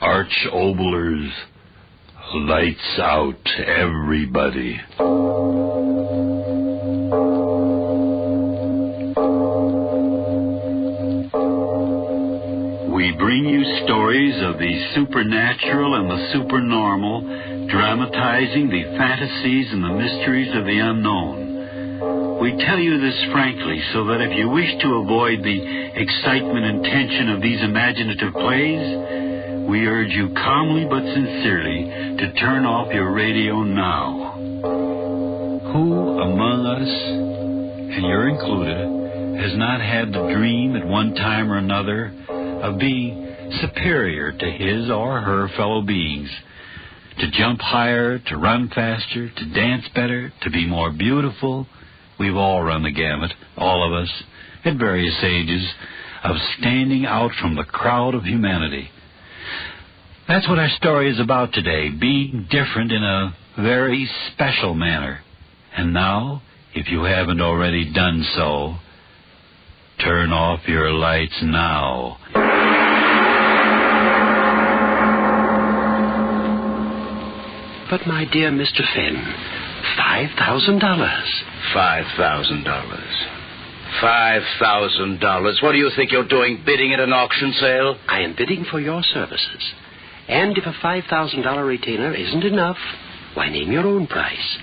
Arch Oboler's Lights Out, everybody. We bring you stories of the supernatural and the supernormal, dramatizing the fantasies and the mysteries of the unknown. We tell you this frankly so that if you wish to avoid the excitement and tension of these imaginative plays, we urge you calmly but sincerely to turn off your radio now. Who among us, and you're included, has not had the dream at one time or another of being superior to his or her fellow beings, to jump higher, to run faster, to dance better, to be more beautiful? We've all run the gamut, all of us, at various ages, of standing out from the crowd of humanity. That's what our story is about today, being different in a very special manner. And now, if you haven't already done so, turn off your lights now. But, my dear Mr. Fenn, $5,000. $5,000. $5,000. What do you think you're doing, bidding at an auction sale? I am bidding for your services. And if a $5,000 retainer isn't enough, why, name your own price.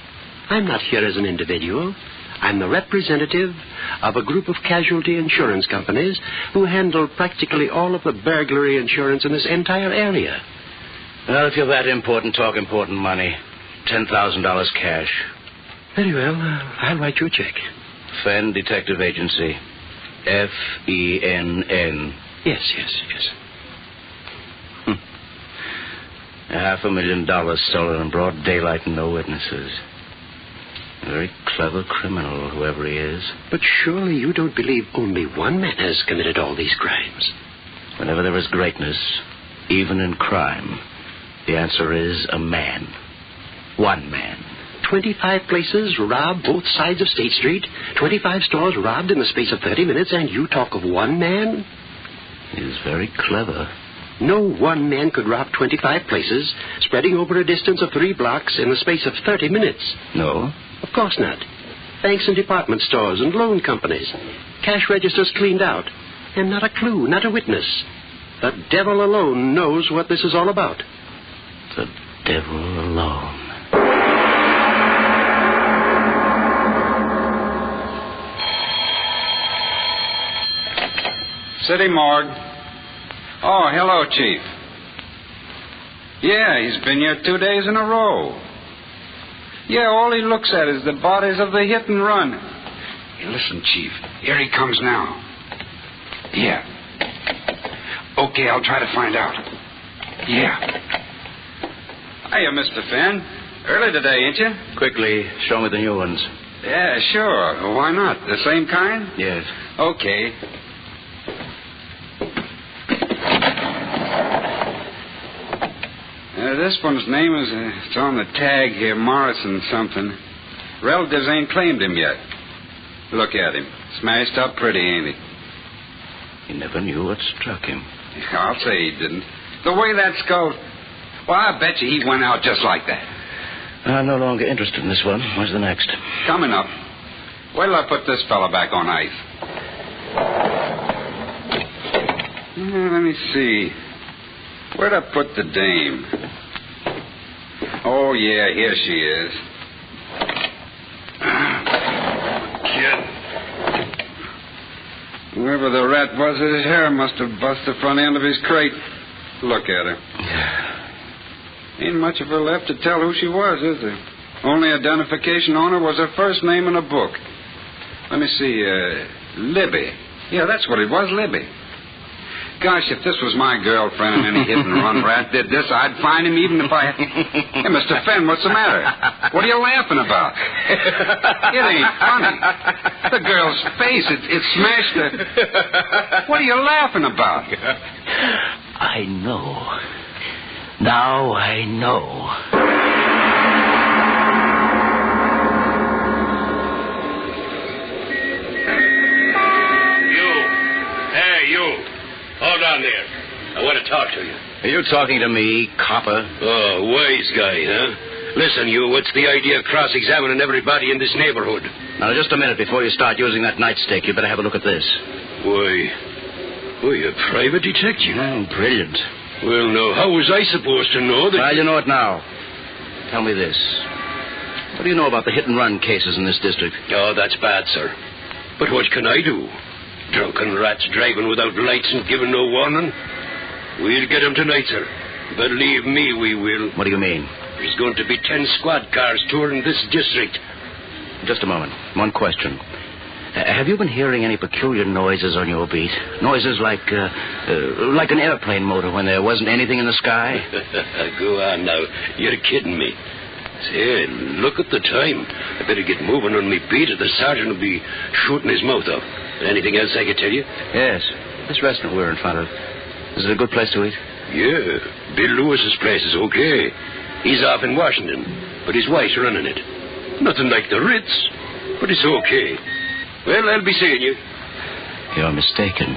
I'm not here as an individual. I'm the representative of a group of casualty insurance companies who handle practically all of the burglary insurance in this entire area. Well, if you're that important, talk important money. $10,000 cash. Very well. I'll write you a check. Fenn Detective Agency. F-E-N-N. Yes. $500,000 stolen in broad daylight and no witnesses. A very clever criminal, whoever he is. But surely you don't believe only one man has committed all these crimes. Whenever there is greatness, even in crime, the answer is a man. One man. 25 places robbed both sides of State Street, 25 stores robbed in the space of 30 minutes, and you talk of one man? He is very clever. No one man could rob 25 places, spreading over a distance of 3 blocks in the space of 30 minutes. No? Of course not. Banks and department stores and loan companies. Cash registers cleaned out. And not a clue, not a witness. The devil alone knows what this is all about. The devil alone. City morgue. Oh, hello, Chief. Yeah, he's been here 2 days in a row. Yeah, all he looks at is the bodies of the hit and run. Hey, listen, Chief. Here he comes now. Yeah. Okay, I'll try to find out. Yeah. Hiya, Mr. Fenn. Early today, ain't you? Quickly, show me the new ones. Yeah, sure. Why not? The same kind? Yes. Okay. This one's name is, it's on the tag here, Morrison something. Relatives ain't claimed him yet. Look at him. Smashed up pretty, ain't he? He never knew what struck him. I'll say he didn't. The way that skull... Well, I bet you he went out just like that. I'm no longer interested in this one. Where's the next? Coming up. Wait till I put this fella back on ice. Let me see. Where'd I put the dame? Oh, yeah, here she is. Kid. Whoever the rat was, his hair must have bust the front end of his crate. Look at her. Ain't much of her left to tell who she was, is there? Only identification on her was her first name in a book. Let me see, Libby. Yeah, that's what it was, Libby. Gosh, if this was my girlfriend and any hit-and-run rat did this, I'd find him even if I... Hey, Mr. Fenn, what's the matter? What are you laughing about? It ain't funny. The girl's face, it smashed her. What are you laughing about? I know. Now I know. You. Hey, you. Hold on there. Now, what want to talk to you. Are you talking to me, copper? Oh, wise guy, huh? Listen, you, what's the idea of cross-examining everybody in this neighborhood? Now, just a minute before you start using that nightstick, you better have a look at this. Why, a private detective? Oh, brilliant. Well, now, how was I supposed to know that... Well, you know it now. Tell me this. What do you know about the hit-and-run cases in this district? Oh, that's bad, sir. But what can I do? Drunken rats driving without lights and giving no warning? We'll get 'em tonight, sir. Believe me, we will. What do you mean? There's going to be 10 squad cars touring this district. Just a moment. One question. Have you been hearing any peculiar noises on your beat? Noises like an airplane motor when there wasn't anything in the sky? Go on now. You're kidding me. Say, look at the time. I better get moving on me beat or the sergeant will be shooting his mouth off. Anything else I could tell you? Yes. This restaurant we're in front of. Is it a good place to eat? Yeah. Bill Lewis's place is okay. He's off in Washington, but his wife's running it. Nothing like the Ritz, but it's okay. Well, I'll be seeing you. You're mistaken.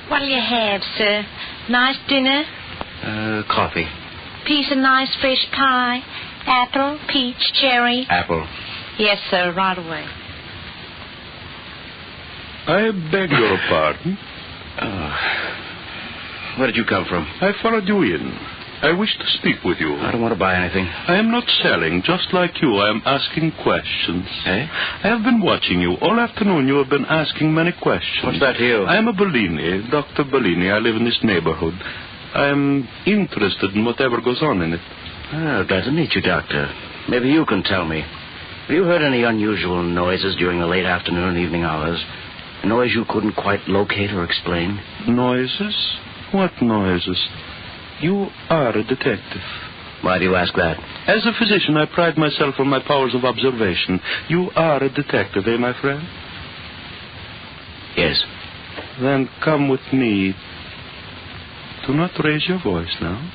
What'll you have, sir? Nice dinner? Coffee. Piece of nice fresh pie? Apple, peach, cherry? Apple. Yes, sir, right away. I beg your pardon? Where did you come from? I followed you in. I wish to speak with you. I don't want to buy anything. I am not selling, just like you. I am asking questions. Eh? I have been watching you. All afternoon you have been asking many questions. What's that to you? I am a Bellini, Dr. Bellini. I live in this neighborhood. I am interested in whatever goes on in it. Glad to meet you, Doctor. Maybe you can tell me. Have you heard any unusual noises during the late afternoon and evening hours? A noise you couldn't quite locate or explain? Noises? What noises? You are a detective. Why do you ask that? As a physician, I pride myself on my powers of observation. You are a detective, eh, my friend? Yes. Then come with me. Do not raise your voice now.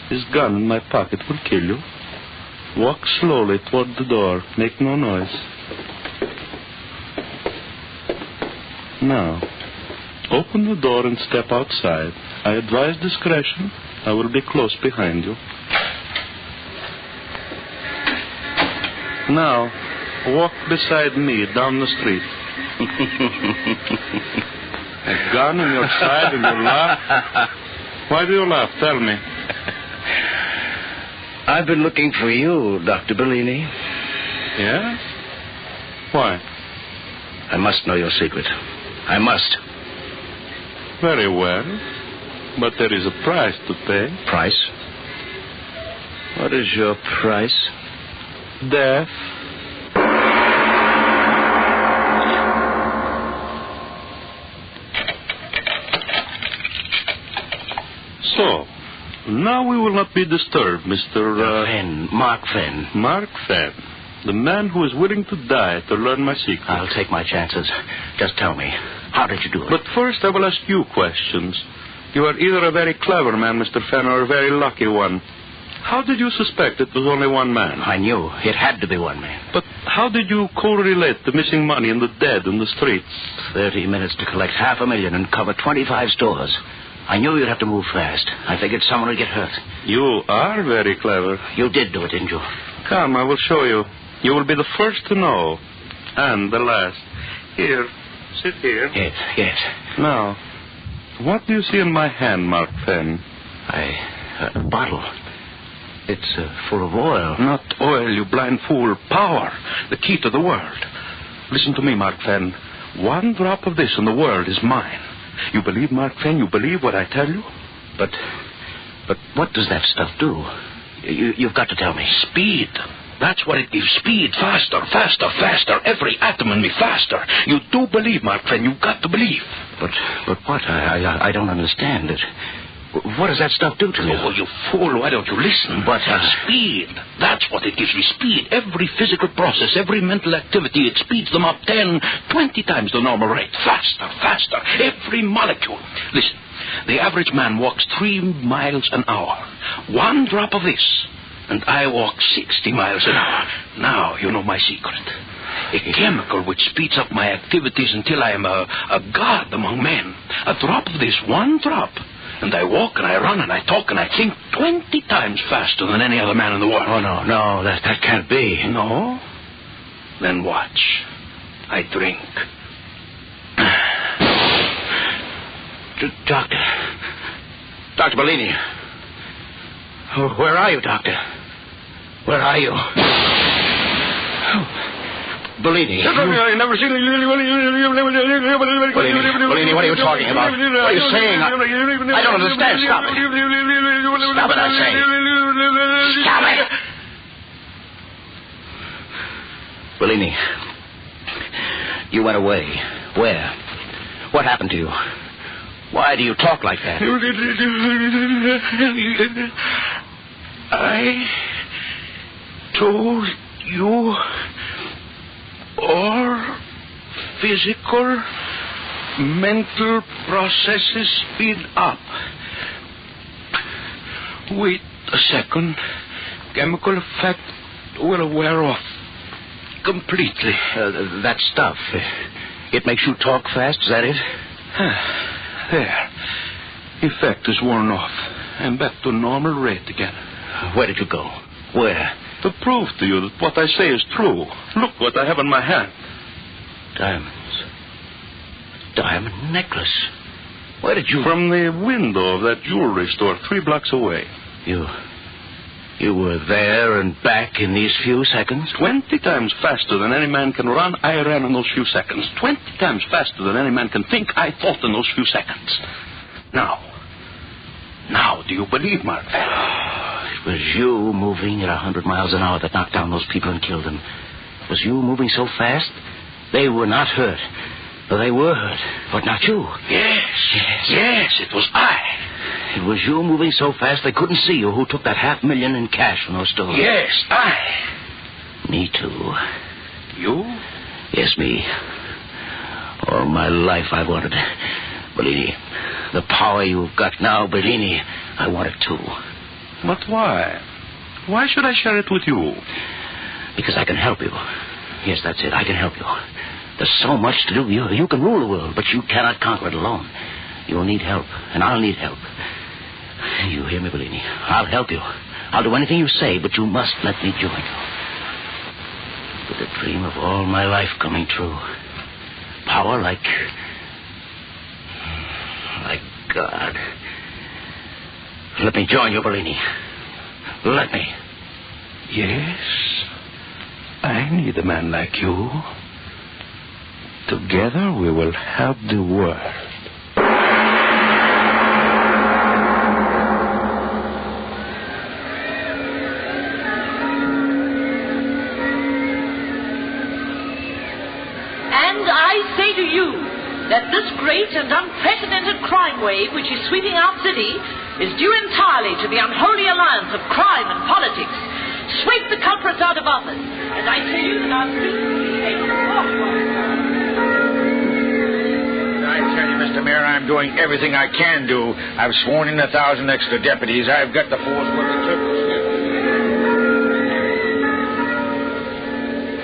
This gun in my pocket will kill you. Walk slowly toward the door. Make no noise. Now, open the door and step outside. I advise discretion. I will be close behind you. Now, walk beside me down the street. A gun in your side and you laugh? Why do you laugh? Tell me. I've been looking for you, Dr. Bellini. Yes? Why? I must know your secret. I must. Very well. But there is a price to pay. Price? What is your price? Death. So, now we will not be disturbed, Mr. Fenn. Mark Fenn. Mark Fenn. The man who is willing to die to learn my secret. I'll take my chances. Just tell me, how did you do it? But first I will ask you questions. You are either a very clever man, Mr. Fenn, or a very lucky one. How did you suspect it was only one man? I knew. It had to be one man. But how did you correlate the missing money and the dead in the streets? 30 minutes to collect $500,000 and cover 25 stores. I knew you'd have to move fast. I figured someone would get hurt. You are very clever. You did do it, didn't you? Come, I will show you. You will be the first to know. And the last. Here. Sit here. Yes. Now, what do you see in my hand, Mark Fenn? A bottle. It's full of oil. Not oil, you blind fool. Power. The key to the world. Listen to me, Mark Fenn. One drop of this and the world is mine. You believe, Mark Fenn? You believe what I tell you? But what does that stuff do? You've got to tell me. Speed. That's what it gives. Speed. Faster. Every atom in me faster. You do believe, Mark Fenn. You've got to believe. But what? I don't understand it. What does that stuff do to you? Oh, you fool. Why don't you listen? But speed. That's what it gives me. Speed. Every physical process, every mental activity, it speeds them up 10, 20 times the normal rate. Faster. Every molecule. Listen. The average man walks 3 miles an hour. One drop of this, and I walk 60 miles an hour. Now you know my secret. A chemical which speeds up my activities until I am a god among men. A drop of this, one drop, and I walk and I run and I talk and I think 20 times faster than any other man in the world. Oh, no, that can't be. No? Then watch. I drink. Dr. Bellini. Where are you, Doctor? Where are you? Bellini. I've never seen Bellini, what are you talking about? What are you saying? I don't understand. Stop it. Stop it, I say. Stop it. Bellini, you went away. Where? What happened to you? Why do you talk like that? I told you all physical, mental processes speed up. Wait a second. Chemical effect will wear off completely. That stuff, it makes you talk fast, is that it? There. Effect is worn off. I'm back to normal rate again. Where did you go? Where? To prove to you that what I say is true. Look what I have in my hand. Diamonds. Diamond necklace. Where did you... From the window of that jewelry store 3 blocks away. You were there and back in these few seconds? 20 times faster than any man can run, I ran in those few seconds. 20 times faster than any man can think, I thought in those few seconds. Now, do you believe, Mark? It was you moving at 100 miles an hour that knocked down those people and killed them. It was you moving so fast, they were not hurt. Well, they were hurt, but not you. Yes, it was I. It was you moving so fast they couldn't see you who took that $500,000 in cash from those stores. Yes, I. Me too. You? Yes, me. All my life I wanted it. Bellini, the power you've got now, Bellini, I want it too. But why? Why should I share it with you? Because I can help you. Yes, that's it. I can help you. There's so much to do. You can rule the world, but you cannot conquer it alone. You'll need help, and I'll need help. You hear me, Bellini? I'll help you. I'll do anything you say, but you must let me join you. With the dream of all my life coming true. Power like God. Let me join you, Bellini. Let me. Yes. I need a man like you. Together we will help the world. That this great and unprecedented crime wave which is sweeping our city is due entirely to the unholy alliance of crime and politics. Sweep the culprits out of office, and I tell you that our city is I tell you, Mr. Mayor, I'm doing everything I can do. I've sworn in 1,000 extra deputies. I've got the force what it took.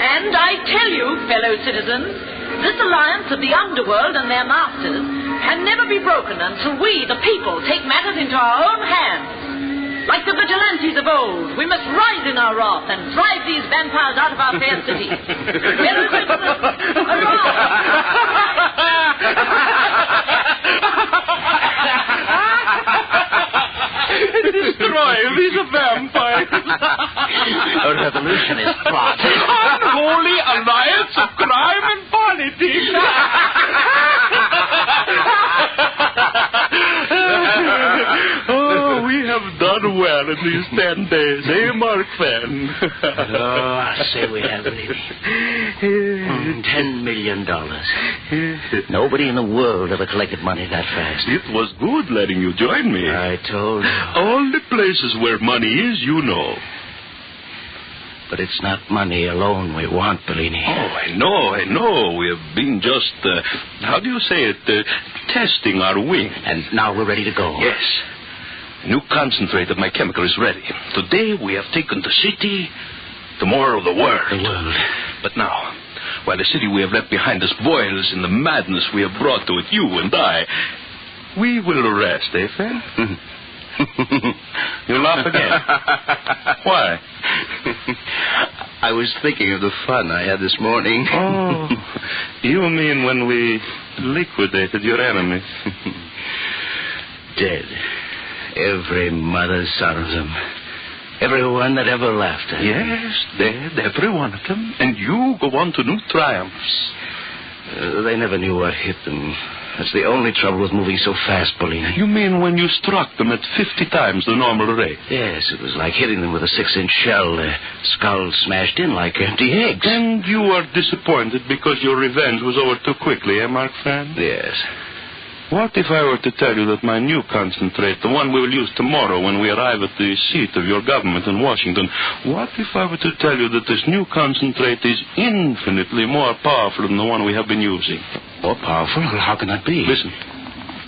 And I tell you, fellow citizens, this alliance of the underworld and their masters can never be broken until we, the people, take matters into our own hands. Like the vigilantes of old, we must rise in our wrath and drive these vampires out of our fair city. Fellow citizens, Destroy these vampires. A revolutionist plot. Unholy alliance of crime and politics. Oh, we have done well in these 10 days, eh, Mark Fenn? I say we have, baby. $10 million. Nobody in the world ever collected money that fast. It was good letting you join me. I told you. All the places where money is, you know. But it's not money alone we want, Bellini. Oh, I know. We have been just, how do you say it, testing our wing. And now we're ready to go. Yes. New concentrate of my chemical is ready. Today we have taken the city, tomorrow the world. The world. But now, while the city we have left behind us boils in the madness we have brought to it, you and I, we will rest, eh, Fan? You laugh again. Why? I was thinking of the fun I had this morning. Oh, you mean when we liquidated your enemy? Dead. Every mother's son of them. Everyone that ever laughed at me. Yes, dead, every one of them. And you go on to new triumphs. They never knew what hit them. That's the only trouble with moving so fast, Bellini. You mean when you struck them at 50 times the normal rate? Yes, it was like hitting them with a 6-inch shell. Their skulls smashed in like empty eggs. And you are disappointed because your revenge was over too quickly, eh, Mark Fan? Yes. What if I were to tell you that my new concentrate, the one we will use tomorrow when we arrive at the seat of your government in Washington, what if I were to tell you that this new concentrate is infinitely more powerful than the one we have been using? More powerful? How can that be? Listen.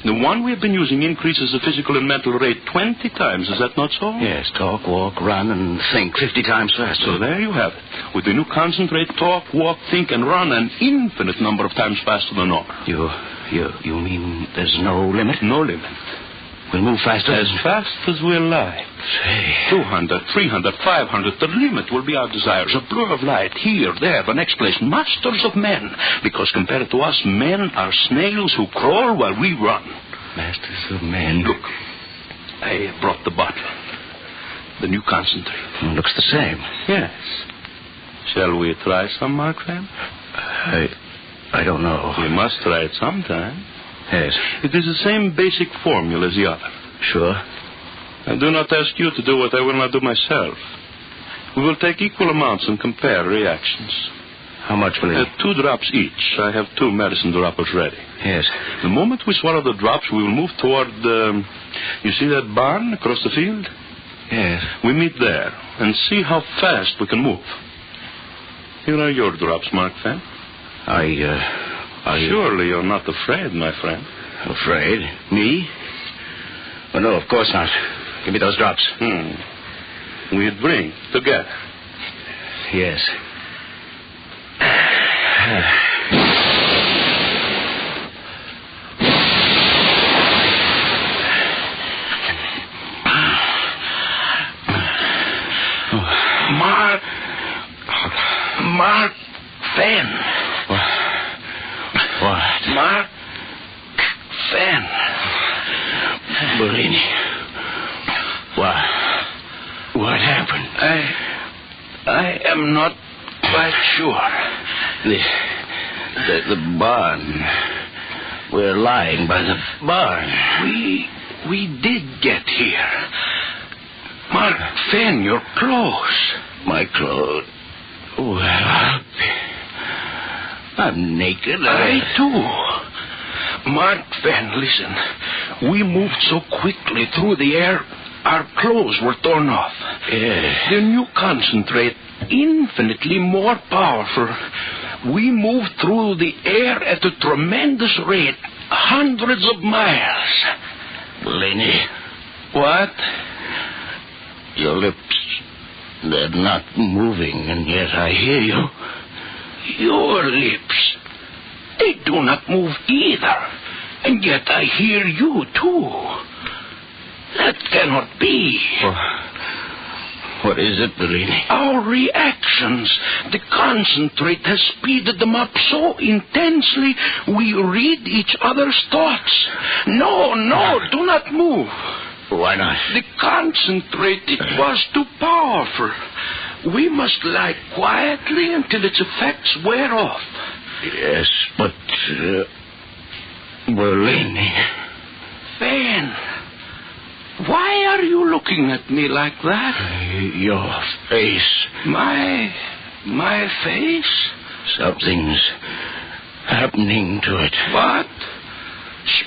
The one we have been using increases the physical and mental rate 20 times. Is that not so? Yes, talk, walk, run, and think 50 times faster. So there you have it. With the new concentrate, talk, walk, think, and run an infinite number of times faster than normal. You mean there's no limit? No limit. We'll move faster? As fast as we'll like. Say. 200, 300, 500. The limit will be our desires. A blur of light here, there, the next place. Masters of men. Because compared to us, men are snails who crawl while we run. Masters of men. Look, I brought the bottle. The new concentrate. It looks the same. Yes. Shall we try some, Mark Fan? I don't know. We must try it sometime. Yes. It is the same basic formula as the other. Sure. I do not ask you to do what I will not do myself. We will take equal amounts and compare reactions. How much will it? 2 drops each. I have 2 medicine droppers ready. Yes. The moment we swallow the drops, we will move toward you see that barn across the field? Yes. We meet there and see how fast we can move. Here are your drops, Mark Fan. Surely you're not afraid, my friend. Afraid? Me? Oh, no, of course not. Give me those drops. We drink together. Yes. Mark Fan. What? Mark Fan. Bellini. What happened? I am not quite sure. The barn. We're lying by the barn. We did get here. Mark Fan, your clothes. My clothes? Well, I'm naked. I too. Mark Fan, listen. We moved so quickly through the air, our clothes were torn off. Yes. The new concentrate, infinitely more powerful. We moved through the air at a tremendous rate, hundreds of miles. Bellini. What? Your lips, they're not moving, and yet I hear you. Your lips, they do not move either, and yet I hear you too. That cannot be. What is it, Bellini? Our reactions. The concentrate has speeded them up so intensely we read each other's thoughts. No, do not move. Why not? The concentrate, it was too powerful. We must lie quietly until its effects wear off. Yes, but... Bellini. Fan, why are you looking at me like that? Your face. My face? Something's happening to it. What?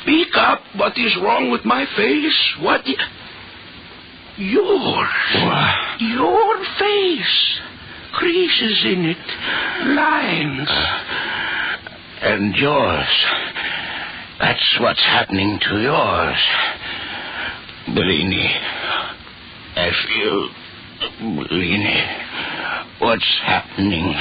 Speak up. What is wrong with my face? Yours. What? Your face. Creases in it. Lines. And yours. That's what's happening to yours. Bellini. I feel... Bellini. What's happening?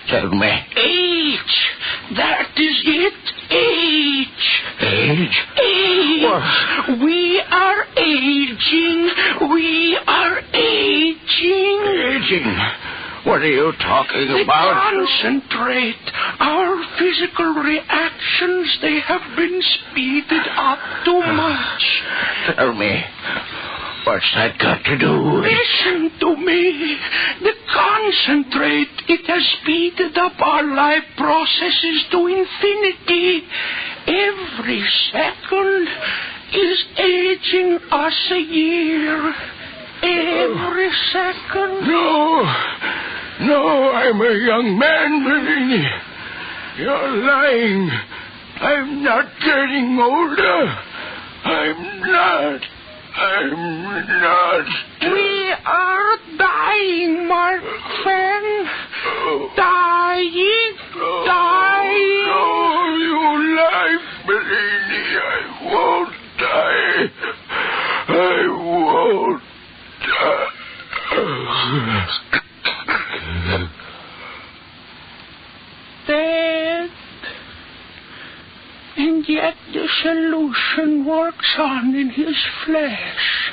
Tell me. Age. That is it. Age. Age? Age. What? We are aging. We are aging. Aging? What are you talking about? Concentrate. Our physical reactions, they have been speeded up too much. Tell me, what's that got to do with... Listen to me. The concentrate, it has speeded up our life processes to infinity. Every second is aging us a year. Every second. No, I'm a young man, Bellini. You're lying. I'm not getting older. I'm not. We are dying, my friend. Dying. No, you lie, Bellini. I won't die. I won't die. Dead. And yet the solution works on in his flesh.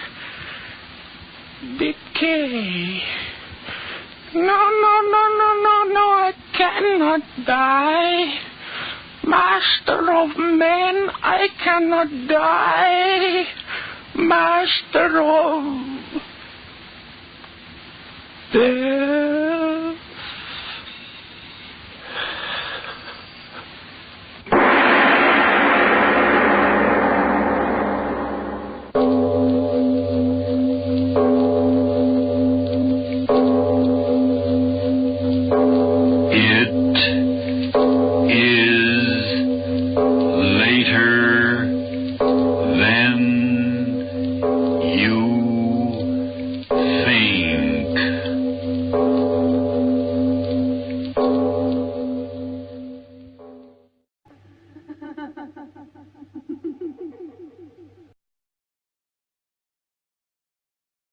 Decay. No, I cannot die. Master of men, I cannot die. Master of... death.